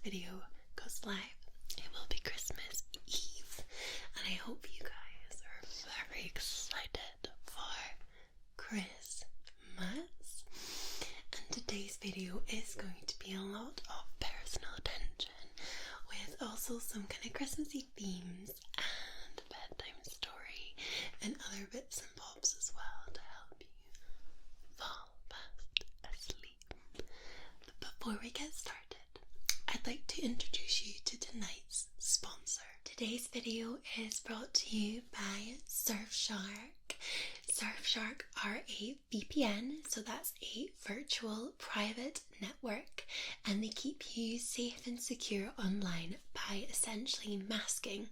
video goes live, it will be Christmas Eve, and I hope you guys are very excited for Christmas. And today's video is going to be a lot of personal attention, with also some kind of Christmassy themes and bedtime story and other bits and bobs as well to help you fall fast asleep. But before we get started, I'd like to introduce you to tonight's sponsor. Today's video is brought to you by Surfshark. Surfshark are a VPN, so that's a virtual private network, and they keep you safe and secure online by essentially masking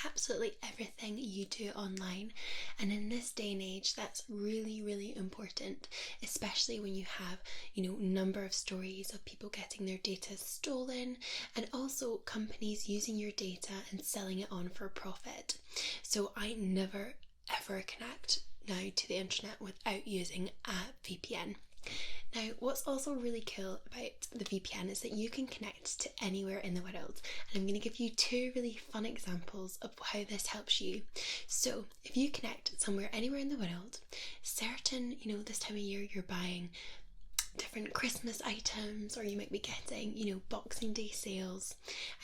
absolutely everything you do online. And in this day and age, that's really important, especially when you have, number of stories of people getting their data stolen, and also companies using your data and selling it on for profit. So I never ever connect now to the internet without using a VPN. Now, what's also really cool about the VPN is that you can connect to anywhere in the world, and I'm going to give you two really fun examples of how this helps you. So, if you connect somewhere anywhere in the world, certain, this time of year you're buying different Christmas items, or you might be getting, Boxing Day sales,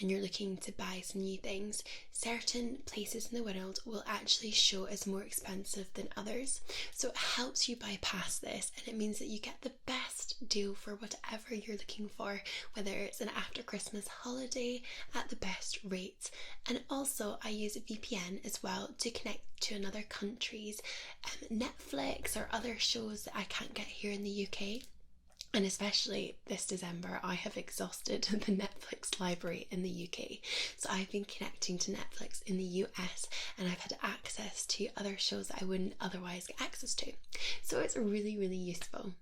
and you're looking to buy some new things, certain places in the world will actually show as more expensive than others. So it helps you bypass this, and it means that you get the best deal for whatever you're looking for, whether it's an after Christmas holiday at the best rates. And also I use a VPN as well to connect to another country's Netflix or other shows that I can't get here in the UK. And especially this December, I have exhausted the Netflix library in the UK. So I've been connecting to Netflix in the US, and I've had access to other shows that I wouldn't otherwise get access to. So it's really useful.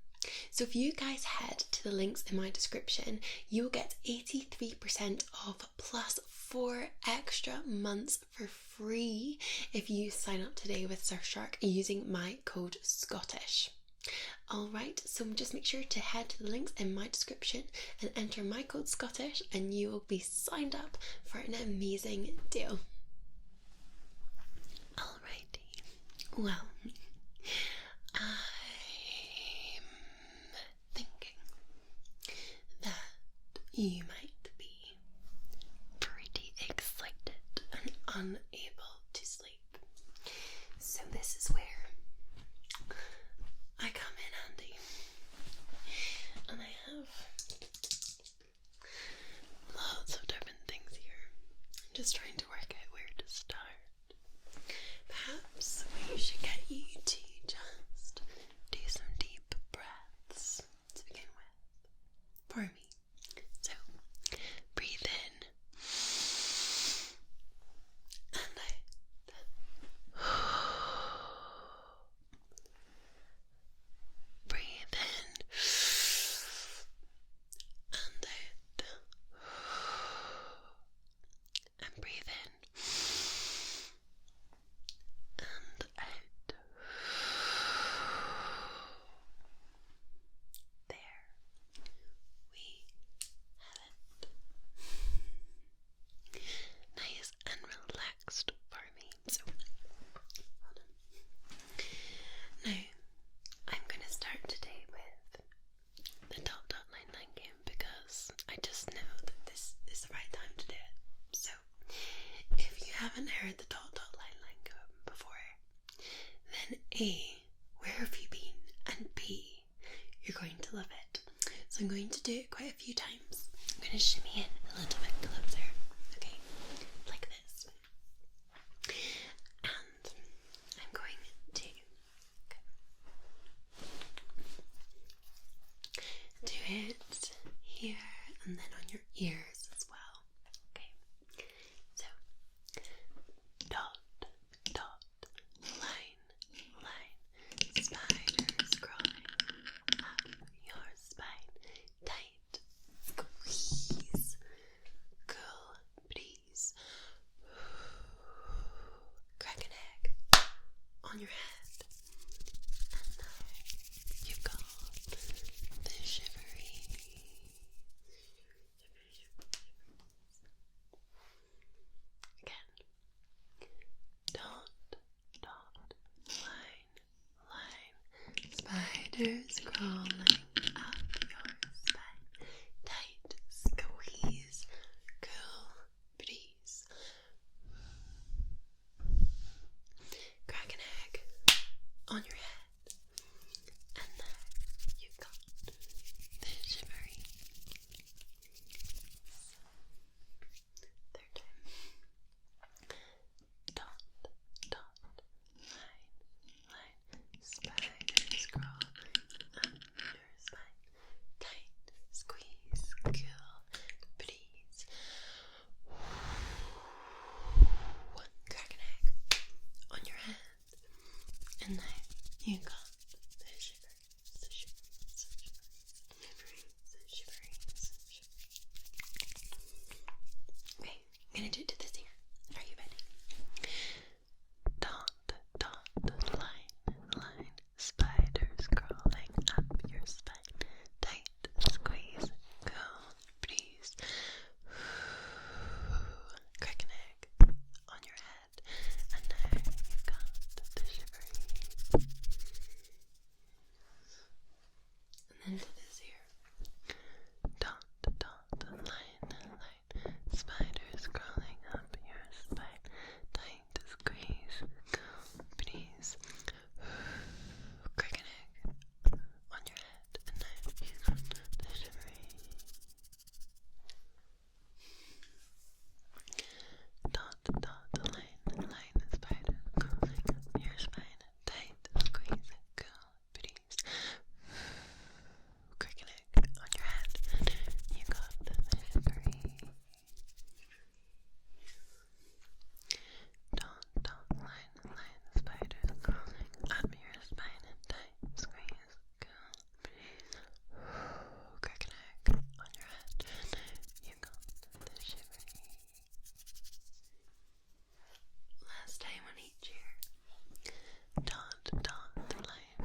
So if you guys head to the links in my description, you'll get 83% off plus 4 extra months for free if you sign up today with Surfshark using my code SCOTTISH. Alright, so just make sure to head to the links in my description and enter my code SCOTTISH, and you will be signed up for an amazing deal. Alrighty, well, I'm thinking that you might be pretty excited and unable to sleep. So this is where I come in handy, and I have lots of different things here. I'm just trying to work out where to start. Perhaps we should get you to just do some deep breaths to begin with for me. So breathe in and out. Breathe in and out, and breathe in and out. There, we have it. Nice and relaxed for me. So, hold on. Now, I'm going to start today with the dot line game, because I just know that this is the right time to do it. So, if you haven't heard the dot line game before, then A, where have you been? And B, you're going to love it. So I'm going to do it quite a few times. I'm going to shimmy in a little bit closer, okay, like this. And I'm going to do it here and then on your ears as well. Okay, so dot, line, spiders crawling up your spine, tight squeeze, cool breeze, crack an egg on your head, and now you've got the shivery spiders crawling up your spine. Tight squeeze, cool breeze. Crack an egg on your head, and there you got the shiveries. Third time. Dot, dot, line, spiders crawling up your spine. Tight squeeze, cool breeze. Crack an egg on your head, and then you got the shiveries, the shiveries, the shiveries, the shiveries, the shiveries. Okay, I'm gonna do it to this ear. Are you ready? Dot, dot, line, spiders crawling up your spine. Tight squeeze, cool breeze. Crack an egg on your head, and there you got the shiveries. And then to this ear. Dot, dot, line, spiders crawling up your spine. Tight squeeze, cool breeze. Crack an egg on your head, and there you got the shiveries. Dot, dot, line, spiders crawling up your spine. Tight squeeze, cool breeze. Crack an egg on your head, and you got the shiveries. Dot, dot, line, spiders crawling up your spine. Tight squeeze, cool breeze. Crack an egg on your head, and you got the shiveries. Last time on each ear. Dot, dot, line,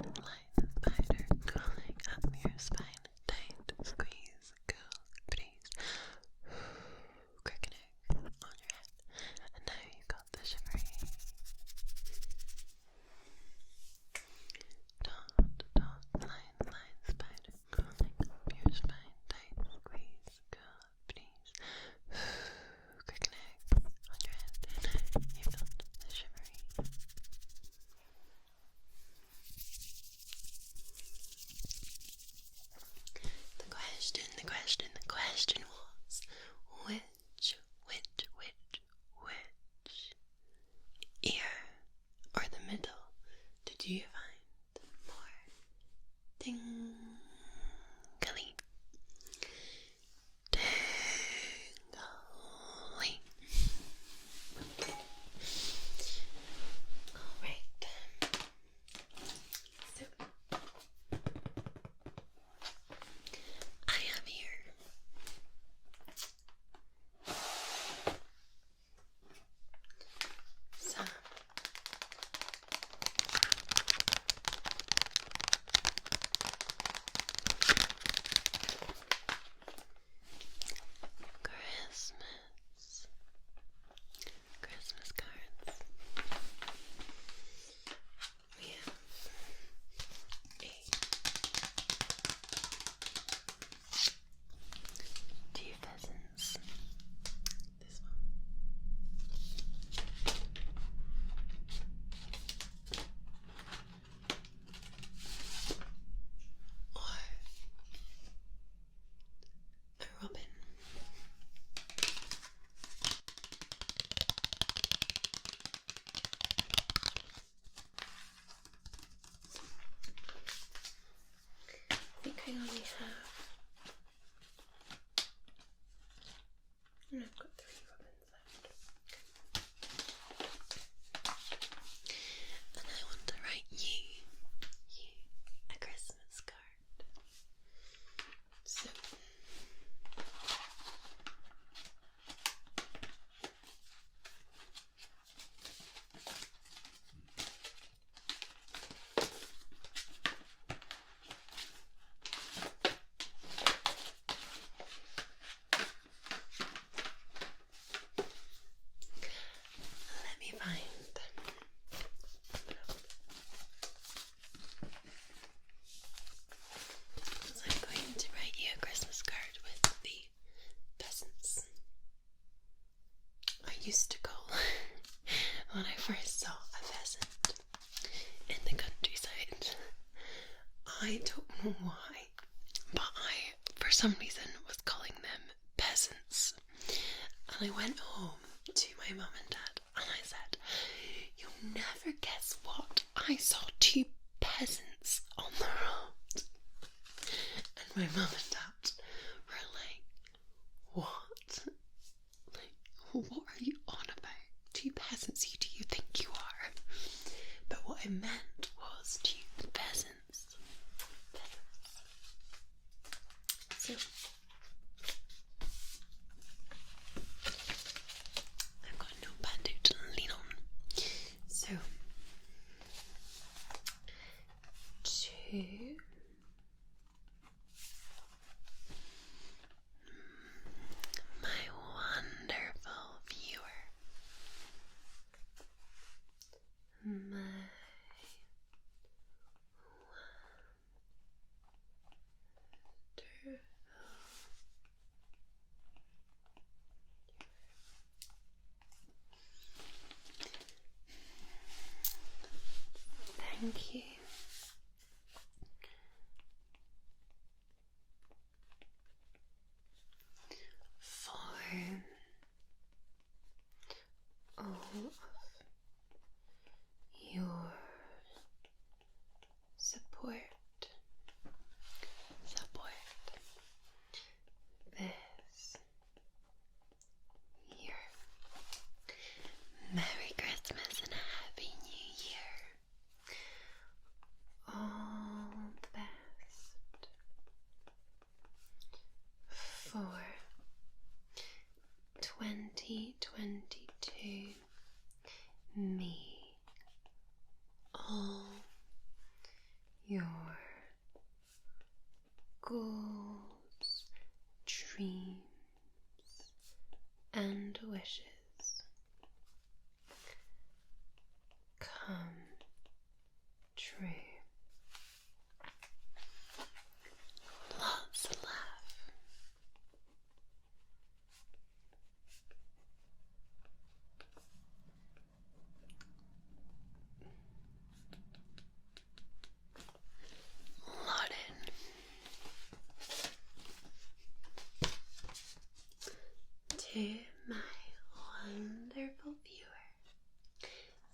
spider crawling up your spine. Tight squeeze, cool breeze. Crack an egg on your head, and now you got the shiveries. Dot, dot, line, spider crawling up your spine. Tight squeeze, cool breeze. Crack an egg on your head, and now you got the shiveries. The question was, which ear or the middle did you find more tingly? Alright. So I have here some Christmas cards. We have two pheasants. This one. Or a robin. I think I only have, and I've got 3 robins left. And I want to write you a Christmas card. So used to call when I first saw a pheasant in the countryside. I don't know why, but I, for some reason, was calling them peasants. And I went home to my mum and dad and I said, "You'll never guess what? I saw two peasants on the road." And my mum and dad were like, "What? Like, what are you on about? Two peasants, who do you think you are?" But what I meant was two peasants. So I've got no notepad to lean on. So to my wonderful viewer, my thank you for all of your support this year. Merry Christmas and a Happy New Year. All the best for 2022. Me, all your goals, dreams, and wishes come true. Lots of love. To my wonderful viewer,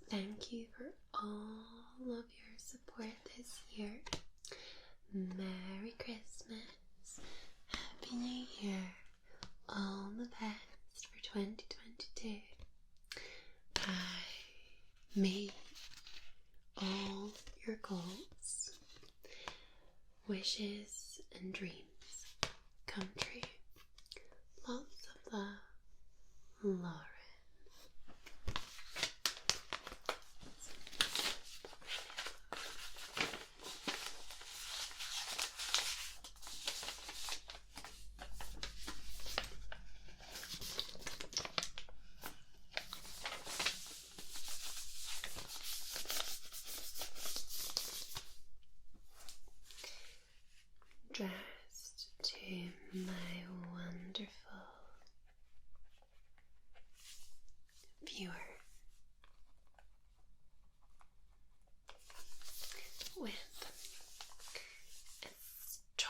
thank you for all of your support this year. Merry Christmas, Happy New Year, all the best for 2022. May all your goals, wishes, and dreams come true. Lots of love, Lauren. Dressed to my wonderful viewer with a star.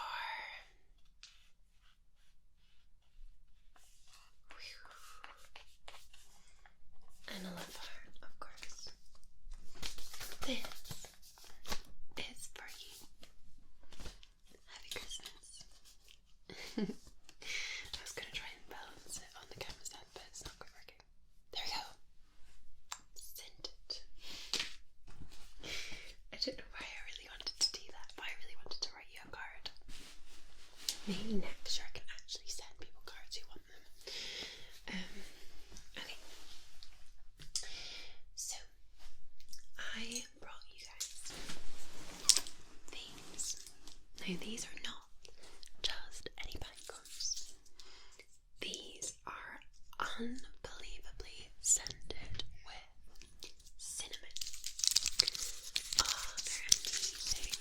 And a love heart, of course. This is for you. Happy Christmas. I was going to try and balance it on the camera stand, but it's not quite working. There we go. Send it. I don't know why I really wanted to do that, but I really wanted to write you a card. Maybe next year I can actually send people cards who want them. Okay. So, I brought you guys these. Now, these are not just any pinecone. These are unbelievably scented with cinnamon. Oh, they're amazing.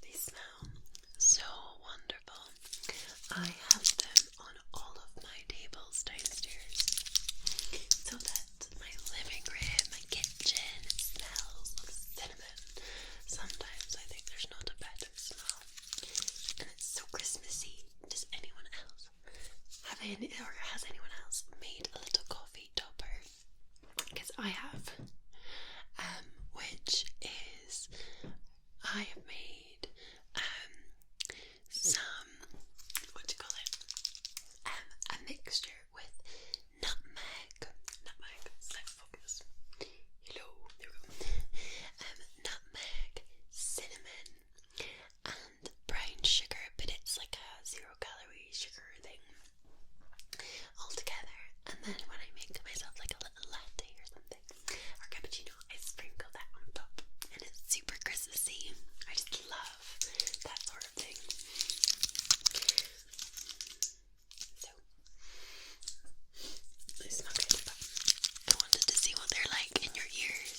They smell so Christmassy. Does anyone else have any, or has anyone else made a little coffee topper? Because I have, which is I have made some, what do you call it? A mixture with nutmeg, select focus. Hello, there we go. Nutmeg, cinnamon, and brown sugar, but it's like a 0-calorie sugar thing all together. And then when I make myself like a little latte or something, or cappuccino, I sprinkle that on top, and it's super Christmassy. I just love that sort of thing. So they smell good, but I wanted to see what they're like in your ears.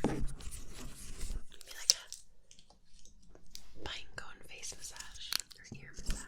Maybe like a pine cone face massage or ear massage.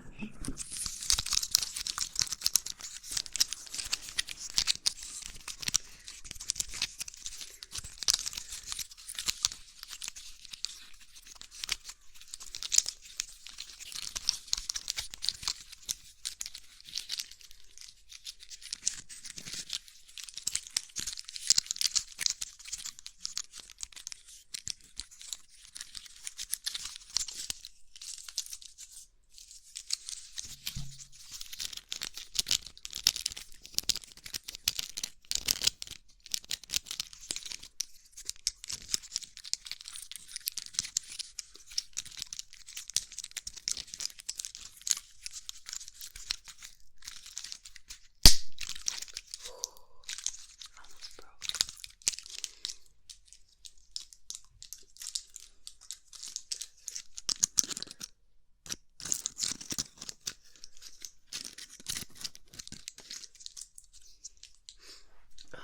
Almost broke. Oh,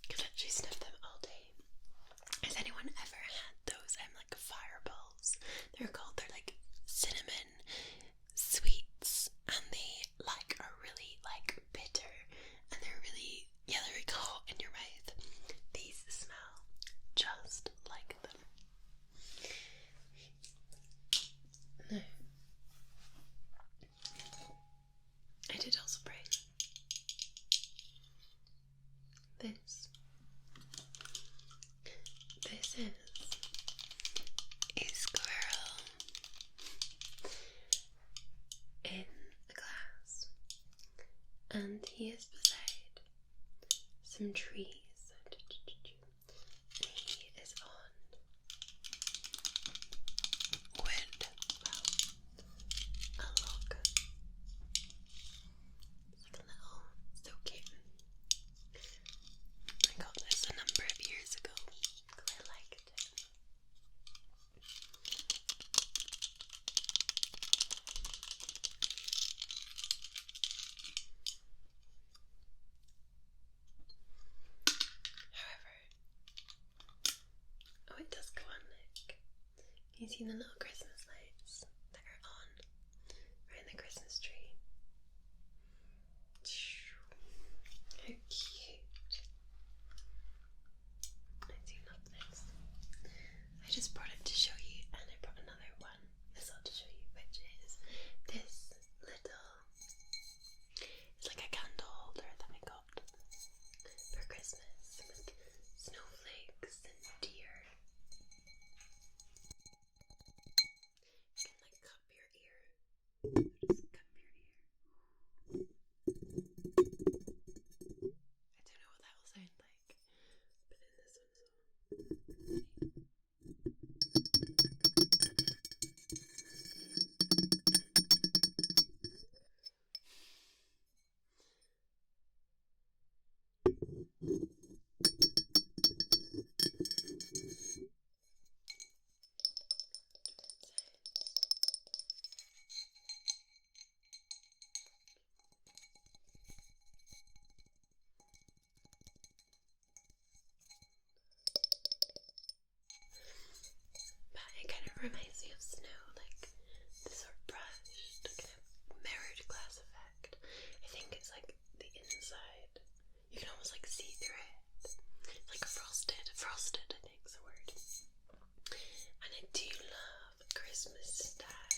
could literally sniff them all day. Has anyone ever had those like fireballs? They're like cinnamon sweets, and they are really bitter, and they're really very hot in your mouth. These smell just like them. No. I did also bring this. This is a squirrel in a glass, and he is beside some trees, and he is on wood, a log. It's like a little, so cute. I got this a number of years ago because I liked it. However, it does go on can you see the little Christmas lights that are on around the Christmas tree? How cute. I do love this. I just brought it to show you, and I brought another one as well to show you, which is this little, it's like a candle holder that I got for Christmas with snowflakes and deer. You can cup your ear. Just cup your ear. I don't know what that will sound like, but in this one as well. But it kind of reminds me of snow, like the sort of brushed, kind of mirrored glass effect. I think it's like the inside. You can almost see through it. It's like frosted. Frosted, I think is the word. And I do love Christmas style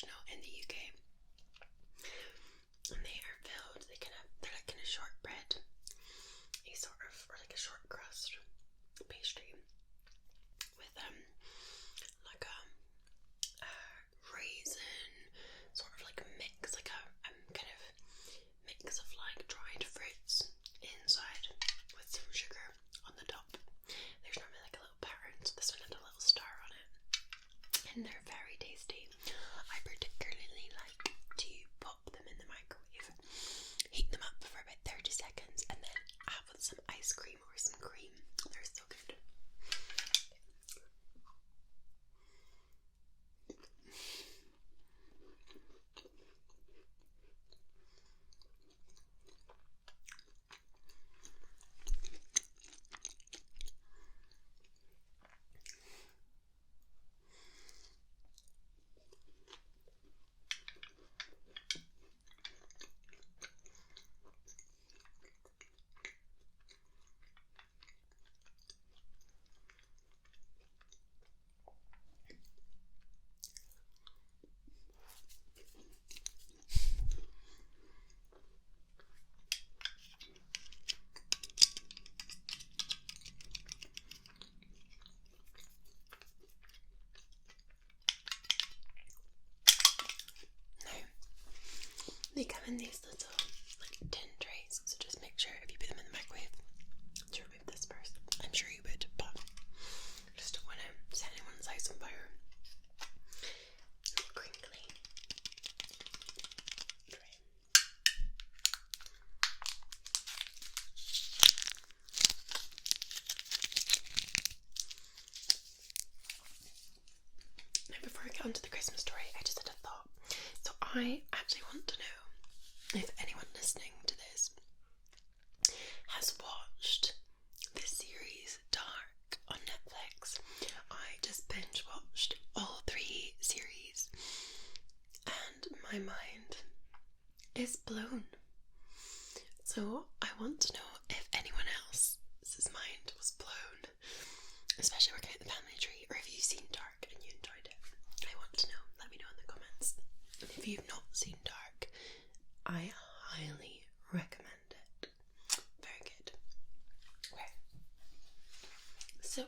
traditional in the UK. And they are filled, they're like kind of shortbread, or like a short crust pastry with like a raisin, sort of like a mix, like a kind of mix of like dried fruits inside with some sugar on the top. There's normally like a little pattern, so this one had a little star on it, and they're very tasty. I particularly like to pop them in the microwave, heat them up for about 30 seconds, and then have with some ice cream or some cream. They're so good. They come in these little like tin trays, so just make sure if you put them in the microwave to remove this first. I'm sure you would, but I just don't want to set anyone's house on fire. Crinkly tray. Now, before I get onto the Christmas story, I just had a thought. So I actually want to know if anyone listening to this has watched the series Dark on Netflix. I just binge watched all 3 series and my mind is blown. So I want to know if anyone else's mind was blown, especially working at the family tree, or if you've seen Dark and you enjoyed it. I want to know. Let me know in the comments. And if you've not seen Dark, I highly recommend it. Very good. Okay. So,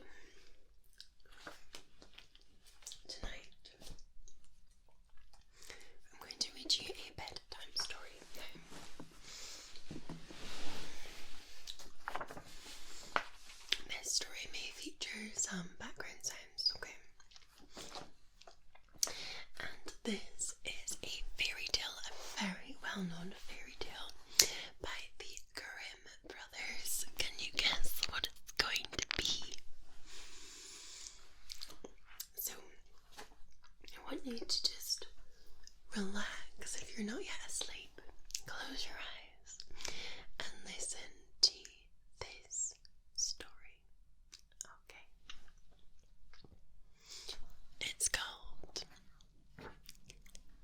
tonight I'm going to read you a bedtime story. This story may feature some background sounds, okay? And this is a fairy tale, a very well-known fairy tale by the Grimm brothers. Can you guess what it's going to be? So, I want you to just relax if you're not yet asleep. Close your eyes and listen to this story. Okay. It's called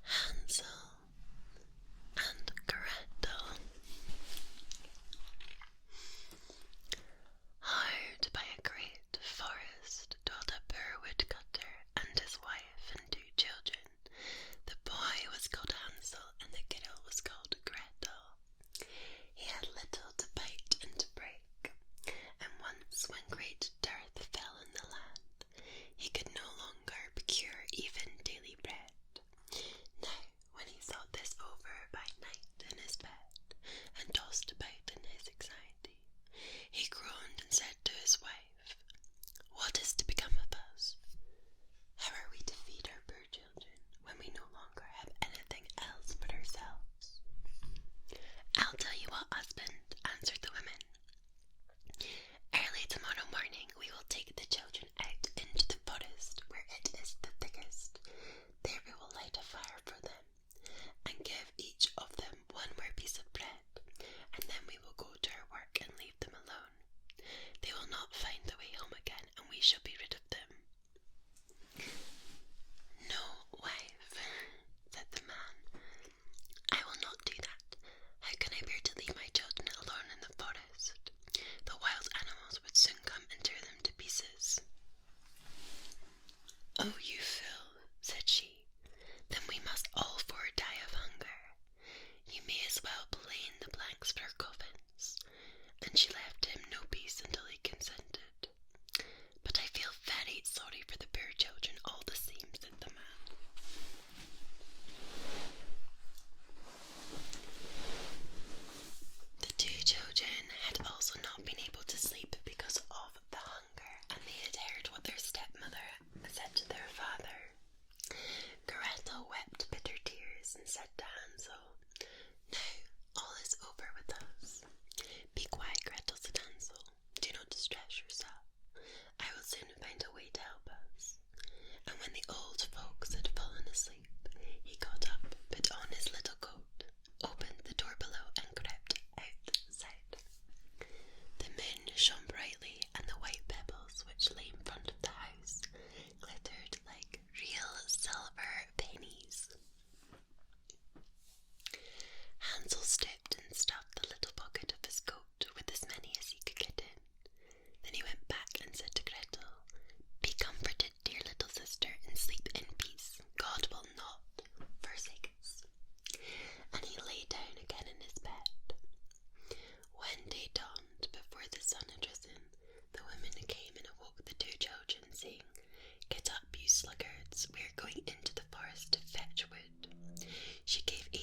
Hansel and Gretel. Hard by a great forest dwelt a poor woodcutter and his wife and 2 children. The boy was called Hansel and the kitten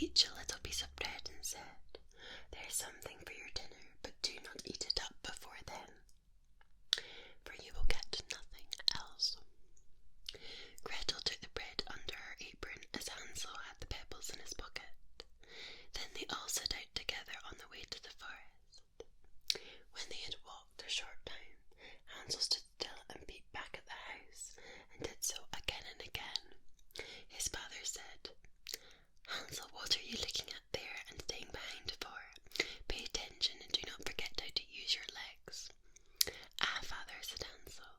each a little piece of bread and said, "There's something for your dinner, but do not eat it up before then, for you will get nothing else." Gretel took the bread under her apron as Hansel had the pebbles in his pocket. Then they all set out together on the way to the forest. When they had walked a short time, Hansel stood still and peeped back at the house, and did so again and again. His father said, "Hansel, what are you looking at there and staying behind for? Pay attention and do not forget how to use your legs." "Ah, father," said Hansel,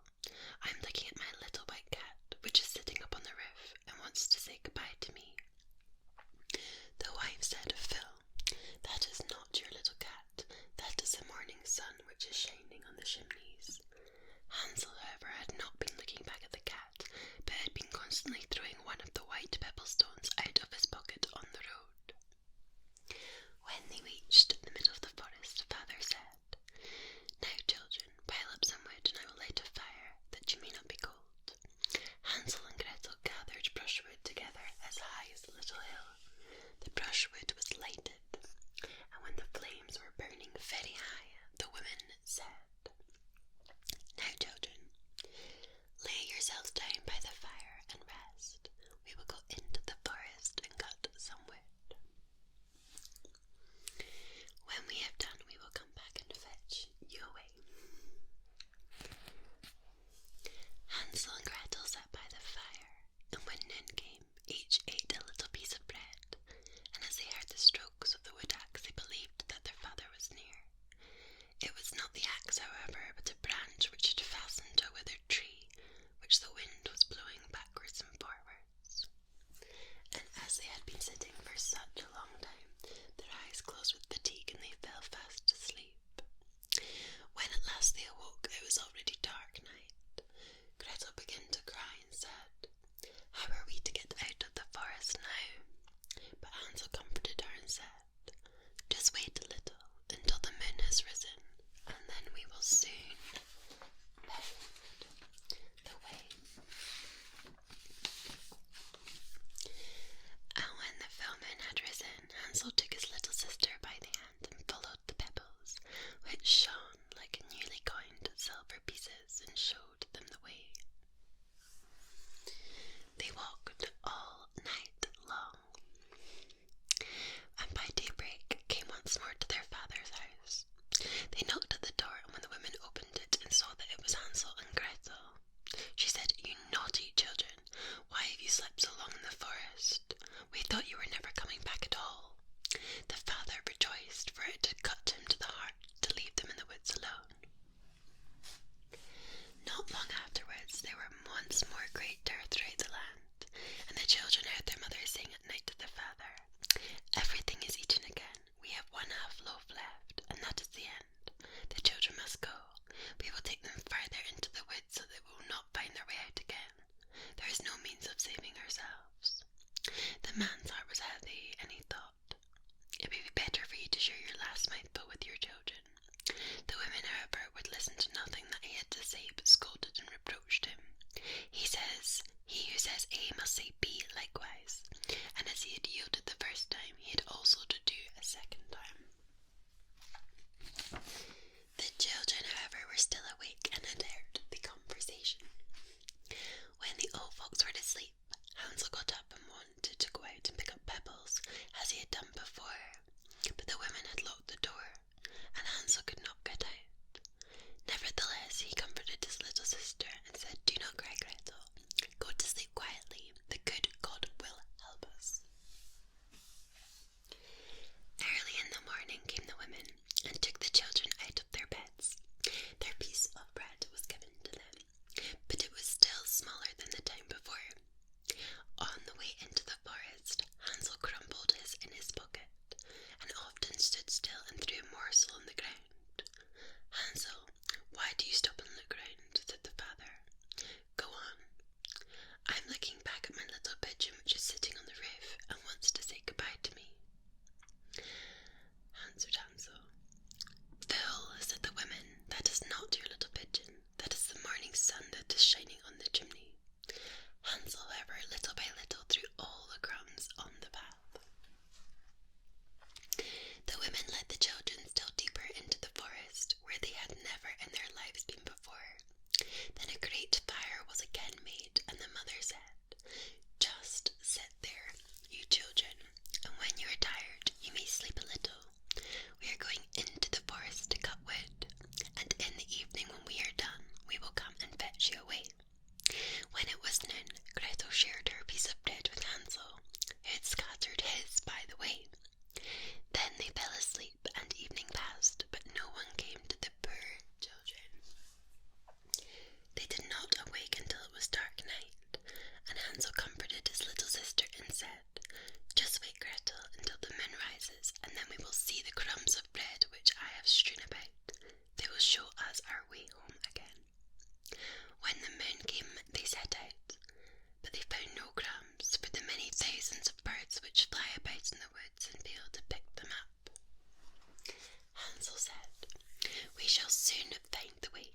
"I'm looking at my little white cat, which is sitting up on the roof and wants to say goodbye to me." The wife said, "Phil, that is not your little cat. That is the morning sun which is shining on the chimneys." Hansel, however, had not been looking back at the cat, but had been constantly throwing one of the white pebble stones out of his pocket on the road. When they reached the middle of the forest, father said, "Now, children, pile up some wood and I will light a fire, that you may not be cold." Hansel and Gretel gathered brushwood together as high as the little hill. The brushwood was lighted, and when the flames were burning very high, the women said, "Now, children, lay yourselves down by the fire and rest. We will go into the forest and cut some wood. When we have done, we will come back and fetch you away." Hansel and Gretel sat by the fire, and when noon came, each ate a little piece of bread, and as they heard the strokes of the wood axe, they believed that their father was near. It was not the axe, however, but a branch which had fastened to a withered tree, which the wind was blowing backwards and forwards. And as they had been sitting for such a long time, their eyes closed with fatigue, and they fell fast asleep. When at last they awoke, it was already dark night. Gretel began to cry and said, "How are we to get out of the forest now?" But Hansel comforted her and said, "Just wait a little until the moon has risen, and then we will soon find the way." And when the full moon had risen, Hansel took his little sister by the hand and followed the pebbles, which shone like newly coined silver pieces, and showed them the way. They walked all night long, and by daybreak came once more to their father's house. They knocked at the door, and when the woman opened it and saw that it was Hansel and Gretel, she said, "You naughty children, why have you slept so long in the forest? We thought you were never coming back at all." The father rejoiced, for it had cut him to the heart to leave them in the woods alone. Not long afterwards, there were once more great terror throughout the land, and the children heard their mother saying at night to the father, "Everything is eaten again. We have one half loaf left, and that is the end. The children must go. We will take them further into the woods so they will not find their way out again. There is no means of saving ourselves." The man's heart was heavy, and he thought, "It would be better for you to share your last mouthful with your children." The women, however, would listen to nothing that he had to say, but scolded and reproached him. He who says A must say B likewise, and as he had yielded the first time, he had also to do a second time. The children, however, were still awake and had heard the conversation. When the old folks were to sleep, Hansel got up and wanted to go out and pick up pebbles, as he had done before, but the women had locked the door, and Hansel could not get out. Nevertheless, he comforted his little sister and said, "Do not cry, Gretel. Go to sleep quietly. The good God will help us." Early in the morning came the women and took the children out of their beds. Their piece of bread was given to them, but it was still smaller than the time before. On the way into the forest, Hansel crumbled his in his pocket, and often stood still and threw a morsel on the ground. "Hansel, why do you stop and look round?" said the father. "Go on." "I'm us wait, Gretel, until the moon rises, and then we will see the crumbs of bread which I have strewn about. They will show us our way home again. When the moon came, they set out, but they found no crumbs, for the many thousands of birds which fly about in the woods and failed to pick them up. Hansel said, "We shall soon find the way."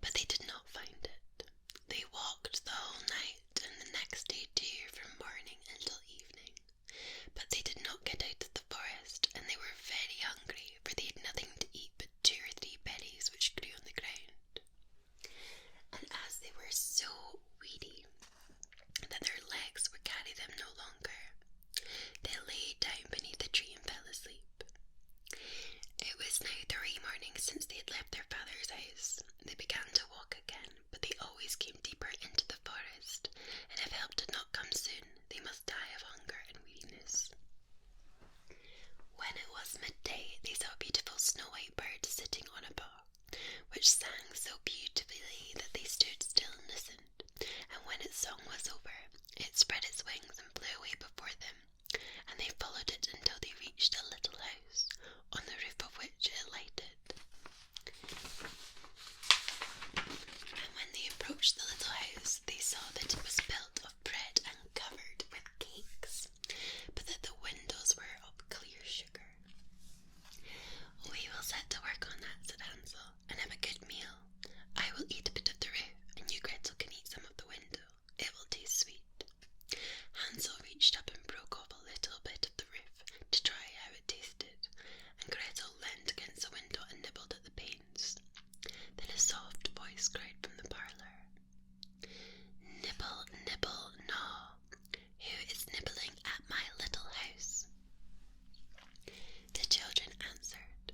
But they did not find it. They walked the whole night, and the next day too, from morning until evening. But they did not get out of the forest, and they were very hungry, for they had nothing to eat but 2 or 3 berries which grew on the ground. And as they were so weedy that their legs would carry them no longer, they lay down beneath a tree and fell asleep. It was now 3 mornings since they had left their father's house. They began to walk again, but they always came deeper into the forest, and if help did not come soon, they must die of hunger and weariness. When it was midday, they saw a beautiful snow-white bird sitting on a bough, which sang so beautifully that they stood still and listened, and when its song was over, it spread its wings and flew away before them, and they followed it until they reached a little house, on the roof of which it lighted. And when they approached the little house, they saw that it was built of bread and covered with cakes, but that the windows were of clear sugar. "We will set to work on that," said Hansel, "and have a good meal. I will eat a bit of the roof, and you, Gretel, can eat some of the window. It will taste sweet." Hansel reached up and broke off a little bit of the roof to try how it tasted, and Gretel leaned against the window and nibbled at the panes. Then a soft voice cried from the parlour, "Nibble, nibble, gnaw. Who is nibbling at my little house?" The children answered,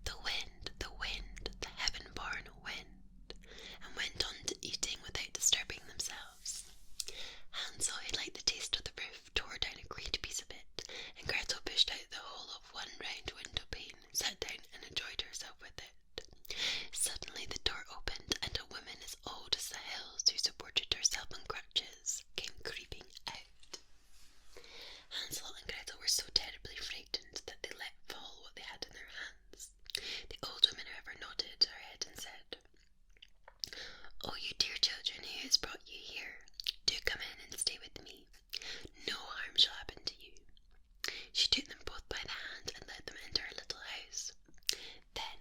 the wind, the heaven-born wind," and went on to eating without disturbing themselves. Hansel, who liked the taste of the roof, tore down a great piece of it, and Gretel pushed out the whole of one round window pane, sat down and enjoyed herself with it. Suddenly the door opened, and a woman as old as the hills, who supported herself on crutches, came creeping out. Hansel and Gretel were so terribly frightened that they let fall what they had in their hands. The old woman, however, nodded her head and said, "Oh, you dear children, who has brought you here? Do come in and stay with me. No harm shall happen to you." She took them both by the hand and led them into her little house. Then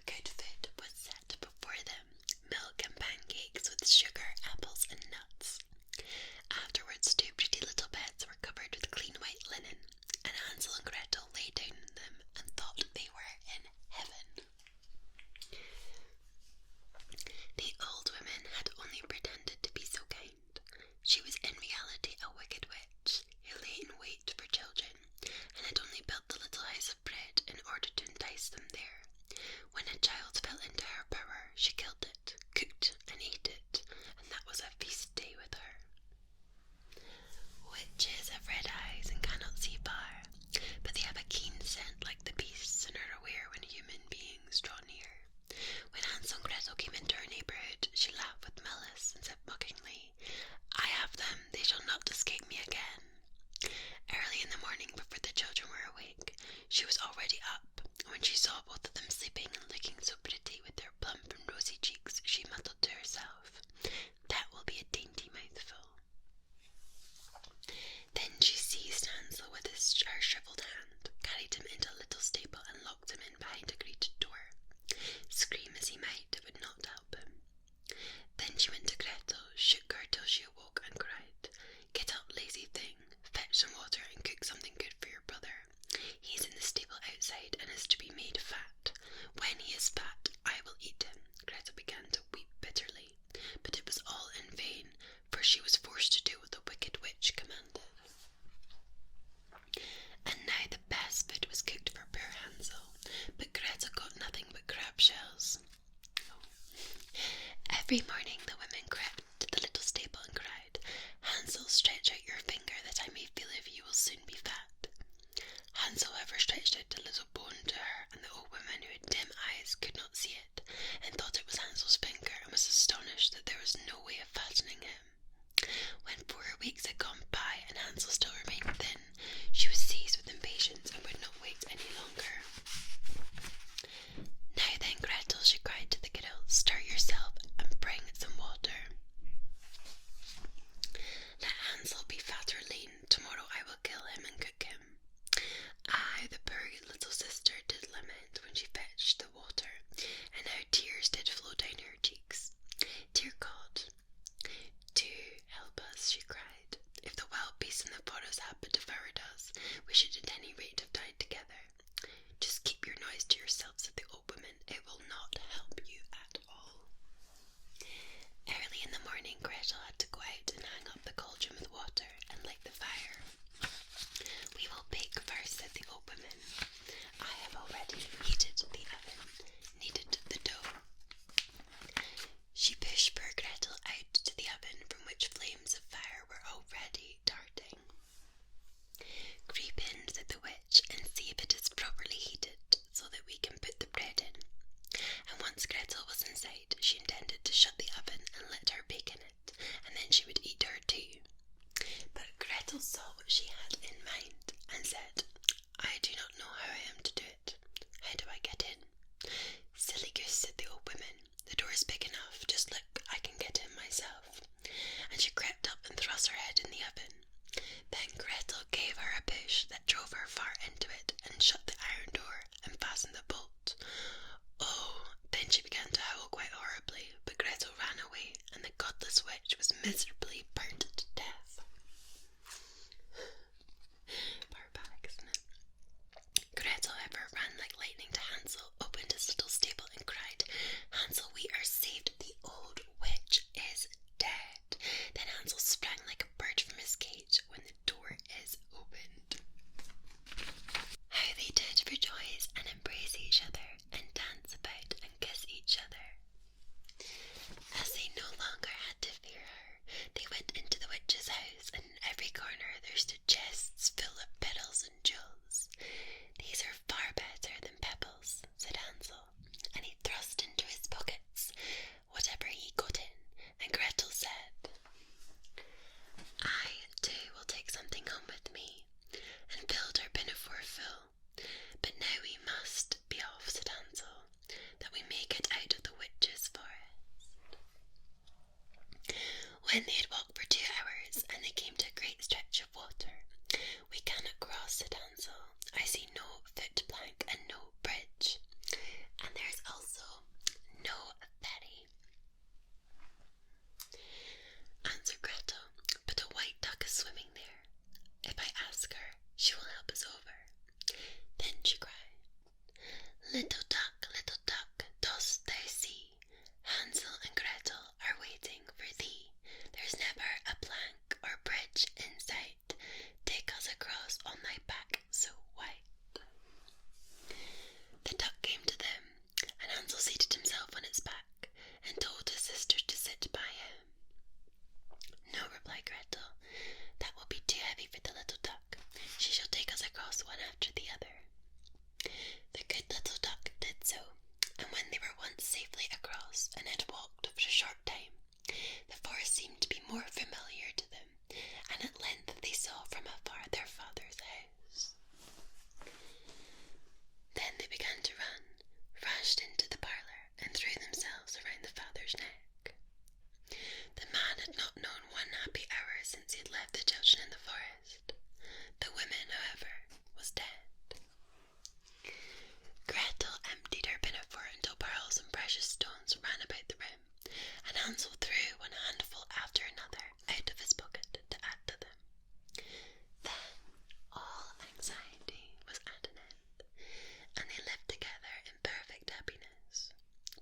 good food was set before them, milk and pancakes with sugar, apples and nuts. Afterwards 2 pretty little beds were covered with clean white linen, and Hansel and Gretel lay down in them and thought they were in heaven. The old woman had only pretended to be so kind. She was in reality a wicked witch, who lay in wait for children, and had only built the little house of bread in order to entice them there. When a child fell into her power, she killed it, cooked and ate it, and that was a feast day with her. Witches have red eyes and cannot see far, but they have a keen scent like the beasts, and are aware when human beings draw near. When Hansel and Gretel came into her neighbourhood, she laughed with malice and said mockingly, "I have them, they shall not escape me again." Early in the morning, before the children were awake, she was already up. When she saw both of them sleeping and looking so pretty with their plump and rosy cheeks, she muttered to herself, "That will be a dainty mouthful." Then she seized Hansel with her shriveled hand, carried him into a little stable, and locked him in behind a grated door. Scream as he might, it would not help him. Then she went to Gretel, shook her till she awoke, and cried, "Get up, lazy thing, fetch some water and cook something good for your brother. He is in the stable outside and is to be made fat. When he is fat, I will eat him." Gretel began to weep bitterly, but it was all in vain, for she was forced to do what the wicked witch commanded. And now the best food was cooked for poor Hansel, but Gretel got nothing but crab shells. Every morning the women crept to the little stable and cried, "Hansel, stretch out your finger that I may feel if you will soon be fat." Hansel, however, stretched out a little bone to her, and the old woman, who had dim eyes, could not see it, and thought it was Hansel's finger, and was astonished that there was no way of fattening him. When 4 weeks had gone by and Hansel still remained thin, sister did lament when she fetched the water, and how tears did flow down her cheeks. Dear God, do help us, she cried. If the wild beasts in the forest had but devoured us, we should at any rate have died together. Just keep your noise to yourself, said the old woman. It will not help you at all. Early in the morning, Gretel had to go out and hang up the cauldron with water and light the fire. We will bake first, said the old woman. I have already heated the oven, kneaded the dough. She pushed poor Gretel out to the oven, from which flames of fire were already darting. Creep in, said the witch, and see if it is properly heated, so that we can put the bread in. And once Gretel was inside, she intended to shut the oven and let her bake in it, and then she would eat her too. But Gretel saw what she had in mind, and said, I do not know how I am to do it. How do I get in? Silly goose, said the old woman. The door is big enough. Just look, I can get in myself. And she crept up and thrust her head in the oven. Then Gretel gave her a push that drove her far into it, and shut the iron door and fastened the bolt. Oh, then she began to howl quite horribly, but Gretel ran away, and the godless witch was miserably burnt to death. Barbaric, isn't it? Gretel, however, ran like lightning to Hansel, opened his little stable, and cried, Hansel, we are saved. The old witch is dead. Then Hansel sprang like a bird from his cage when the door is opened. How they did rejoice and embrace each other, and dance about and kiss each other. As they no longer had to fear her, they went into the witch's house, and in every corner there stood chests full of petals and jewels. These are far better than pebbles, said Hansel, and he thrust into his pockets whatever he got in, and Gretel said, I too will take something home with me, and filled her pinafore full. But now we must be off, said Hansel, that we may get out of the witch's forest. When they had walked for 2 hours, and they came to a great stretch of water, we cannot cross, said Hansel. I see no foot plank and no bridge, and there is also no ferry. Answered Gretel, but a white duck is swimming there. If I ask her, she will help us over. Then she cried, little duck, dost thou see? Hansel and Gretel are waiting for thee. There's never a plank or bridge in sight. Take us across on thy back so white. The duck came to them, and Hansel seated himself on its back, and told his sister to sit by him. No, replied Gretel, that will be too heavy for the little duck. She shall take us across one after the other. The good little duck did so, and when they were once safely across and had walked for a short time, the forest seemed to be more familiar to them, and at length they saw from afar their father's house. Then they began to run, rushed into the parlour, and threw themselves around the father's neck. The man had not known one happy hour since he had left the children in the forest. The woman, however, was dead. Gretel emptied her pinafore until pearls and precious stones ran about the room, and Hansel threw one handful after another out of his pocket to add to them. Then all anxiety was at an end, and they lived together in perfect happiness.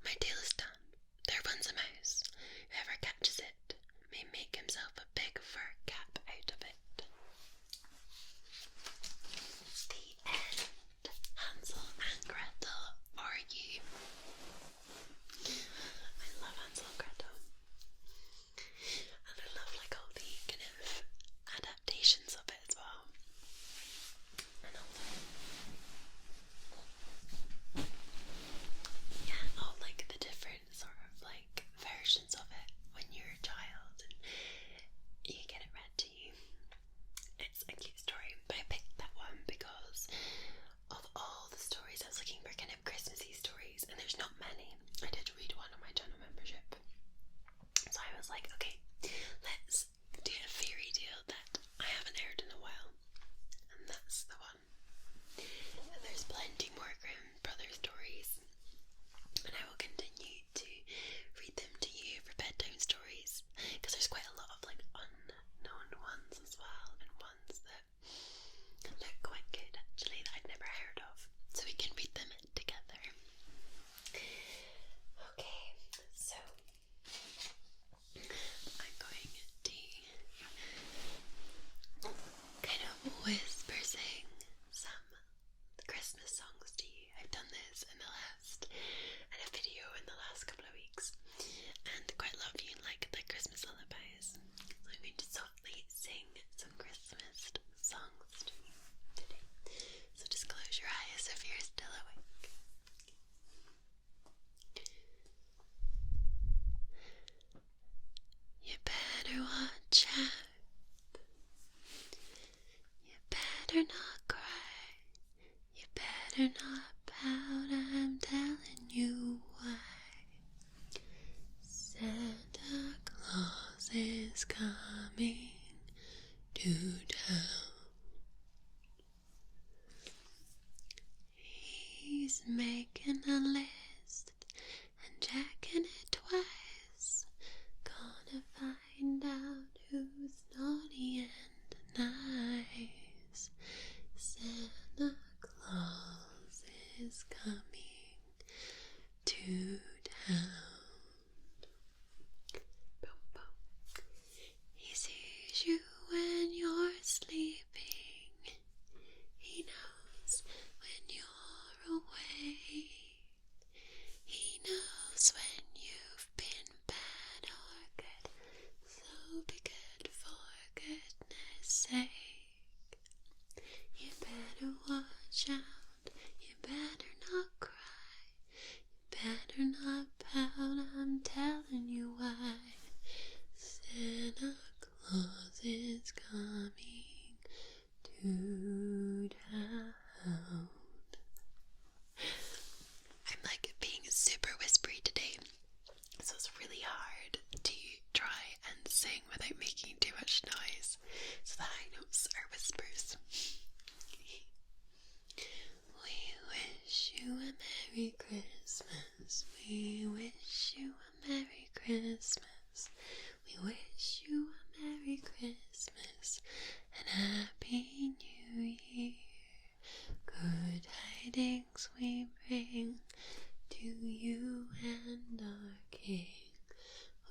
My tale is done. There runs a mouse. Whoever catches it may make himself a big fur cap out of it. better not pout, I'm telling you why. Santa Claus is coming to town. He's making a list and checking it twice. Gonna find out who's naughty and nice. Santa Claus is coming to town. Boom, boom. He sees you when you're sleeping. He knows when you're away. He knows when you've been bad or good. So be good for goodness sake. You better watch out. You better not cry. You better not pout. I'm telling you why. Santa Claus is coming to town. I'm like being super whispery today, so it's really hard to try and sing without making too much noise, so the high notes are whispers. We wish you a Merry Christmas. We wish you a Merry Christmas. We wish you a Merry Christmas and Happy New Year. Good tidings we bring to you and our King.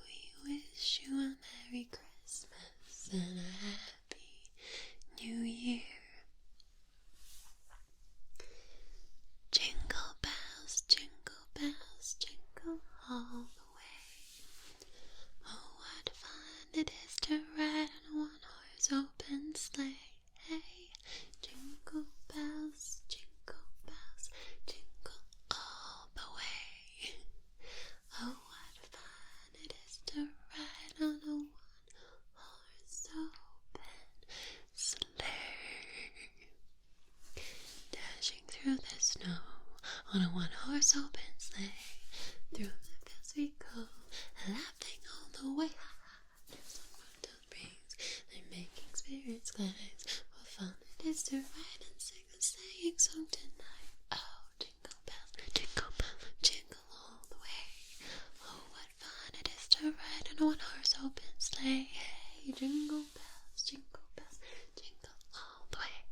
We wish you a Merry Christmas and a Happy New Year. Jingle bells, jingle all the way. Oh, what fun it is to ride on a one-horse open sleigh. Hey, jingle bells, jingle all the way. Oh, what fun it is to ride on a one-horse open sleigh. Dashing through the snow on a one-horse open sleigh. Through the fields we go, laughing all the way. Ha ha, there's some mountain rings, they're making spirits glad. What fun it is to ride and sing a sleighing song tonight. Oh, jingle bells, jingle all the way. Oh, what fun it is to ride on a one-horse open sleigh. Hey, jingle bells, jingle all the way.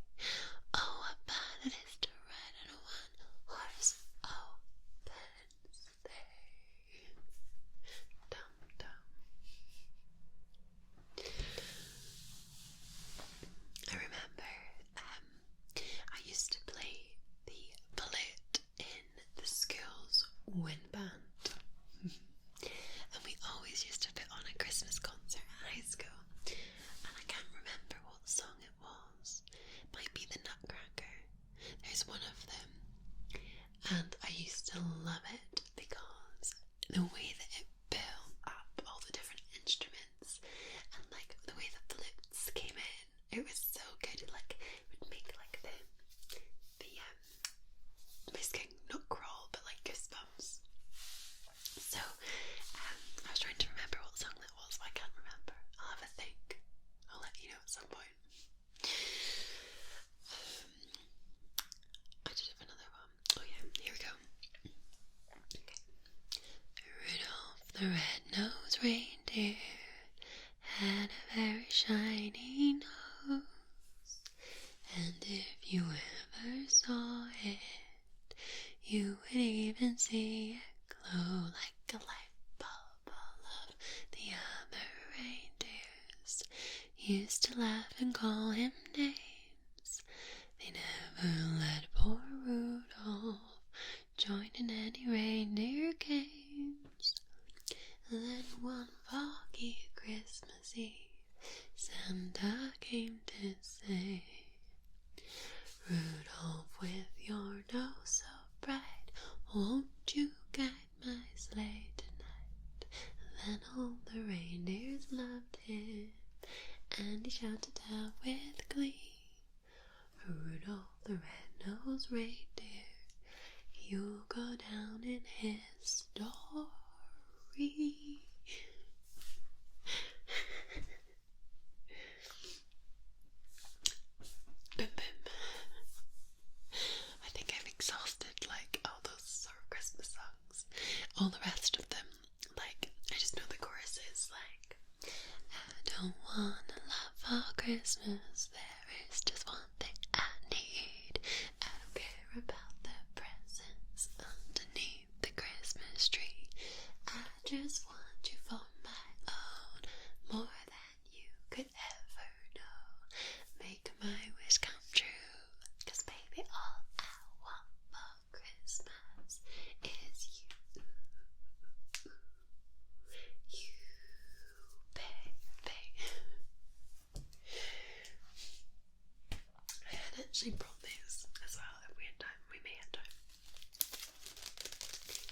Oh, what fun it is to ride on a one-horse open sleigh. Dum dum. I remember I used to play the flute in the school's wind band. And we always used to put on a Christmas concert at high school. And I can't remember what song it was. It might be the Nutcracker. There's one of them. And I used to love it because the way that it built up all the different instruments and like the way the flutes came in, it was so good. It like would make like the basically not crawl but like goosebumps. So I was trying to remember what song that was, but I can't remember. I'll have a think. I'll let you know at some point. I did have another one. Oh yeah, here we go. Okay. Rudolph the red-nosed reindeer had a very shiny nose, and if you ever saw it, you would even see it glow like a light bulb. All of the other reindeers used to laugh and call him names. They never let poor Rudolph join in any reindeer games. Then one foggy Christmas Eve, Santa came to say, Rudolph, with your nose so bright, won't you guide my sleigh tonight? Then all the reindeers loved him, and he shouted out with glee, Rudolph the red-nosed reindeer, you'll go down in history. Boom, boom. I think I've exhausted like all those sort of Christmas songs. All the rest of them, like, I just know the choruses, like, I don't wanna love for Christmas, there is just one thing I need. I don't care about the presents underneath the Christmas tree. I just want you for my own, more than you could ever know. Make my wish come true, 'cause baby, all I want for Christmas is you. You, baby. I had actually brought these as well if we had time. We may have time.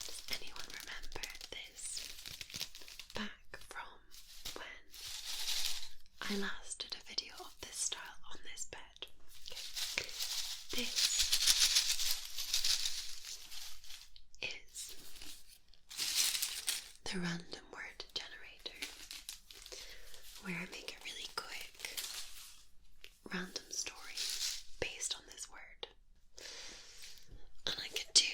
Does anyone remember this back from when I last did a video of this style on this bed? Okay. This is the random word generator, where I make a really quick random story based on this word. And I could do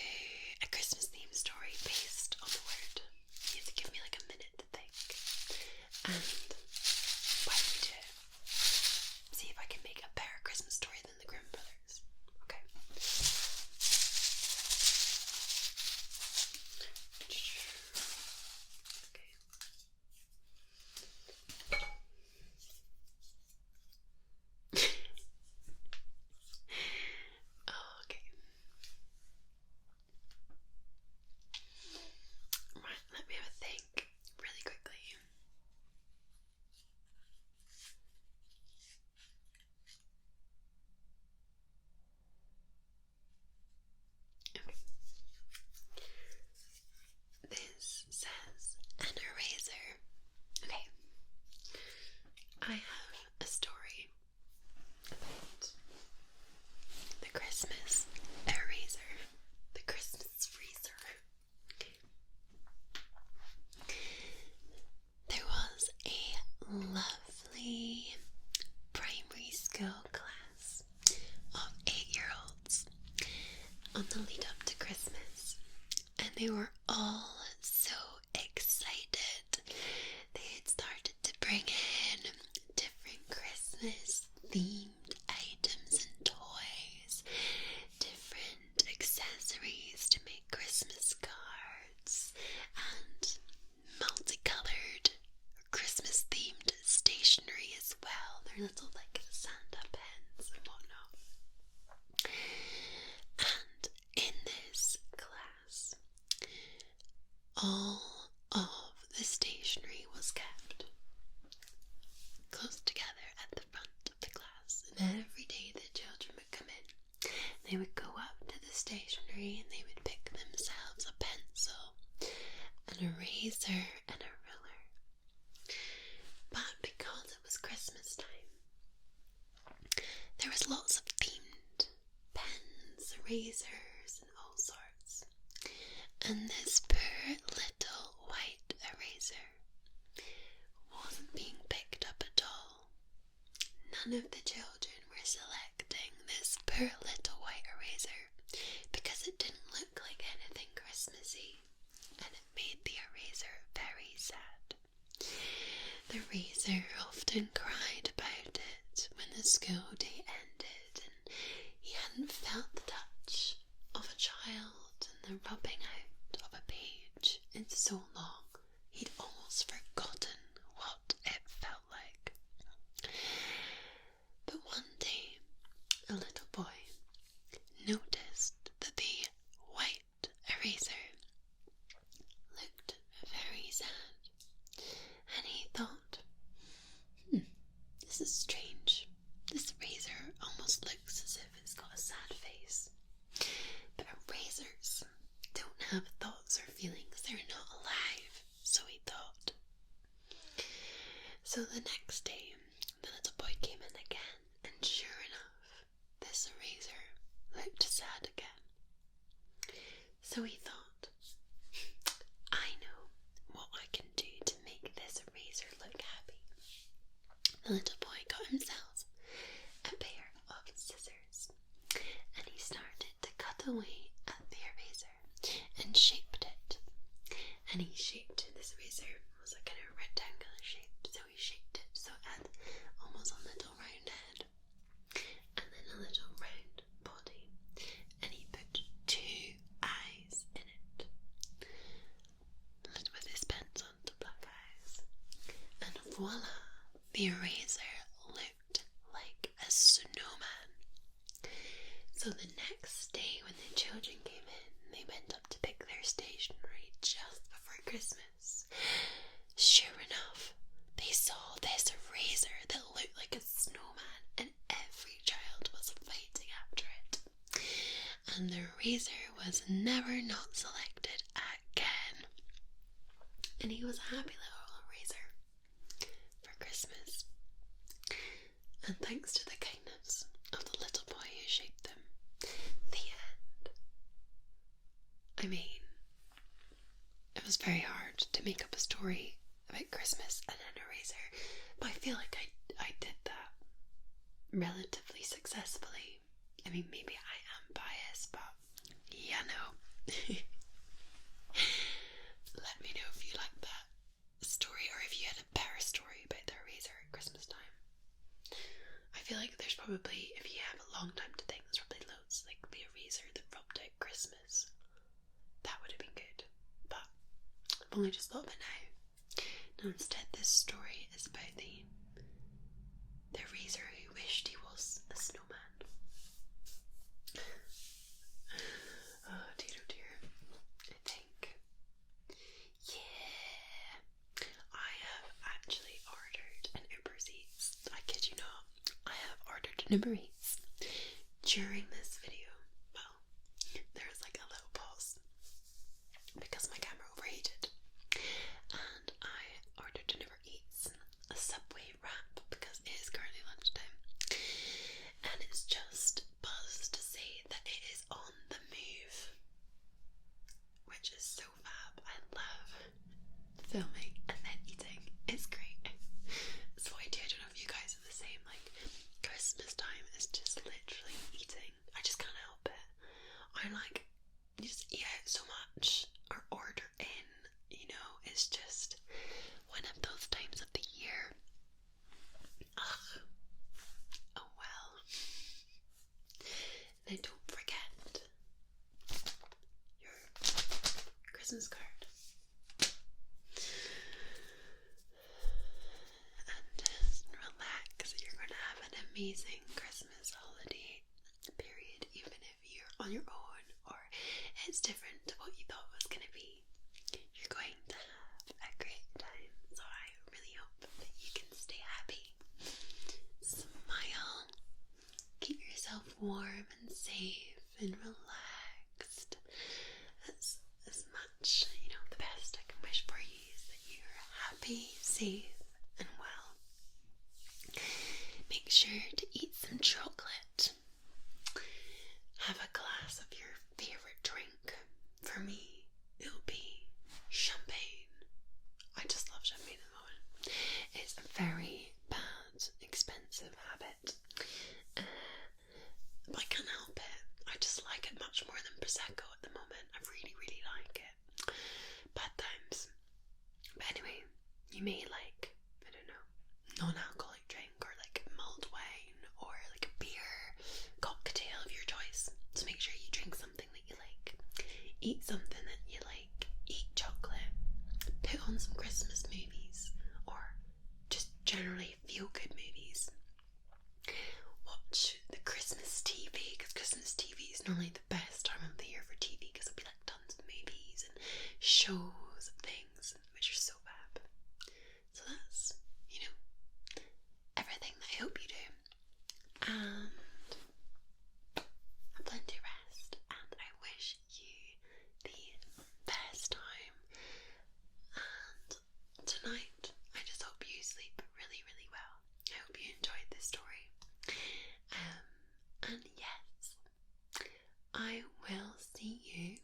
a Christmas themed story based on the word. You have to give me like a minute to think. And why don't we do it? See if I can make a better Christmas story than the Grimm Brothers. Okay. Okay. Right, let me have a think really quickly. Okay. This says an eraser. Okay. I have a story about the Christmas eraser. The Christmas freezer. There was a lovely primary school class of 8-year-olds on the lead up to Christmas, and they were all so excited. They had started to bring in different Christmas themed items and toys, different accessories to make Christmas cards, and multicolored Christmas themed stationery as well. They're little like Santa pens and whatnot. And in this class, all of the stationery was kept close together at the front of the class, and every day the children would come in. They would go up to the stationery and they would pick themselves a pencil, an eraser, and a ruler. But because it was Christmas time, there was lots of themed pens, erasers, and all sorts. And this poor little white eraser wasn't being picked up at all. None of the children were selecting this poor little white eraser because it didn't look like anything Christmassy, and it made the eraser very sad. The eraser often cried about it when the school day ended, and he hadn't felt the touch of a child and the rubbing out of a page in so long he'd almost forgotten what it felt like. But one day, a little boy noticed that the white eraser looked very sad, and he thought, this is strange. This eraser almost looks as if it's got a sad face. But erasers don't have thoughts or feelings. They're not alive, so he thought. So the next day, the little boy came in again, and sure enough, this eraser looked sad again. So he thought, I know what I can do to make this eraser look happy. The little boy got himself a pair of scissors, and he started to cut away at the eraser and shaped it. And he shaped this eraser, it was a kind of rectangular shape, so he shaped it so it had almost a little round head and then a little round body, and he put 2 eyes in it with his pencil, the black eyes, and voila, the eraser looked like a snowman. So the next day when the children came in, they went up to pick their stationery just before Christmas. Sure enough, they saw this eraser that looked like a snowman, and every child was fighting after it. And the eraser was never not selected again. And he was a happy little eraser for Christmas. And thanks to the kindness of the little boy who shaped them, the end. I mean, it was very hard to make up a story about Christmas and an eraser, but I feel like I did that relatively successfully. I mean, maybe I am biased, but yeah, no. Let me know if you like that story, or if you had a better story about the eraser at Christmas time. I feel like there's probably, if you have a long time to think, there's probably loads, like the eraser that rubbed out Christmas. That would have been good, but I've only just thought of it now. No, instead this story is about the eraser who wished he was a snowman. Oh dear, I think. Yeah, I have actually ordered an Uber Eats. I kid you not, I have ordered an Uber Eats during this video. Well, there was like a little pause because my camera overheated, and I ordered an Uber Eats a Subway wrap because it is currently lunchtime, and it's just buzzed to say that it is on the move, which is so fab. I love filming and then eating. It's great. It's what I do. I don't know if you guys are the same. Like, Christmas time is just literally eating. I just can't help it. I like just eat out so much or order in, you know. It's just one of those times of the year. Ugh. Oh well. Now don't forget your Christmas card. And just relax. You're going to have an amazing Christmas holiday period, even if you're on your own or it's different to what you thought it was going to be. You're going to have a great time. So I really hope that you can stay happy. Smile. Keep yourself warm and safe and relaxed. As much, you know, the best I can wish for you is that you're happy, safe, and well. Make sure to eat some chocolate. Have a glass of your favorite drink. For me, it'll be champagne. I just love champagne at the moment. It's a very bad, expensive habit. But I can't help it. I just like it much more than Prosecco at the moment. I really, really like it. Bad times. But anyway, you may like, I don't know, non-alcoholic drink, or like mulled wine, or like a beer cocktail of your choice. So make sure you drink something that you like. Eat something that you like. Eat chocolate. Put on some Christmas movies, or just generally feel good movies. Watch the Christmas TV, because Christmas TV is normally the best time of the year for TV, because there'll be like tons of movies and shows and things, which are so fab. So that's, you know, everything that I hope you do. And have plenty of rest, and I wish you the best time. And tonight, I just hope you sleep really, really well. I hope you enjoyed this story. And yes, I will see you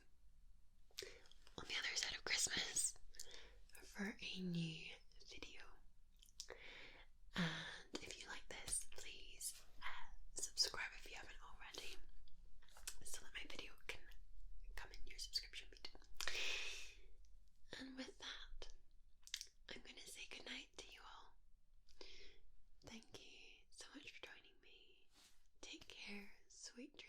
sweet dreams.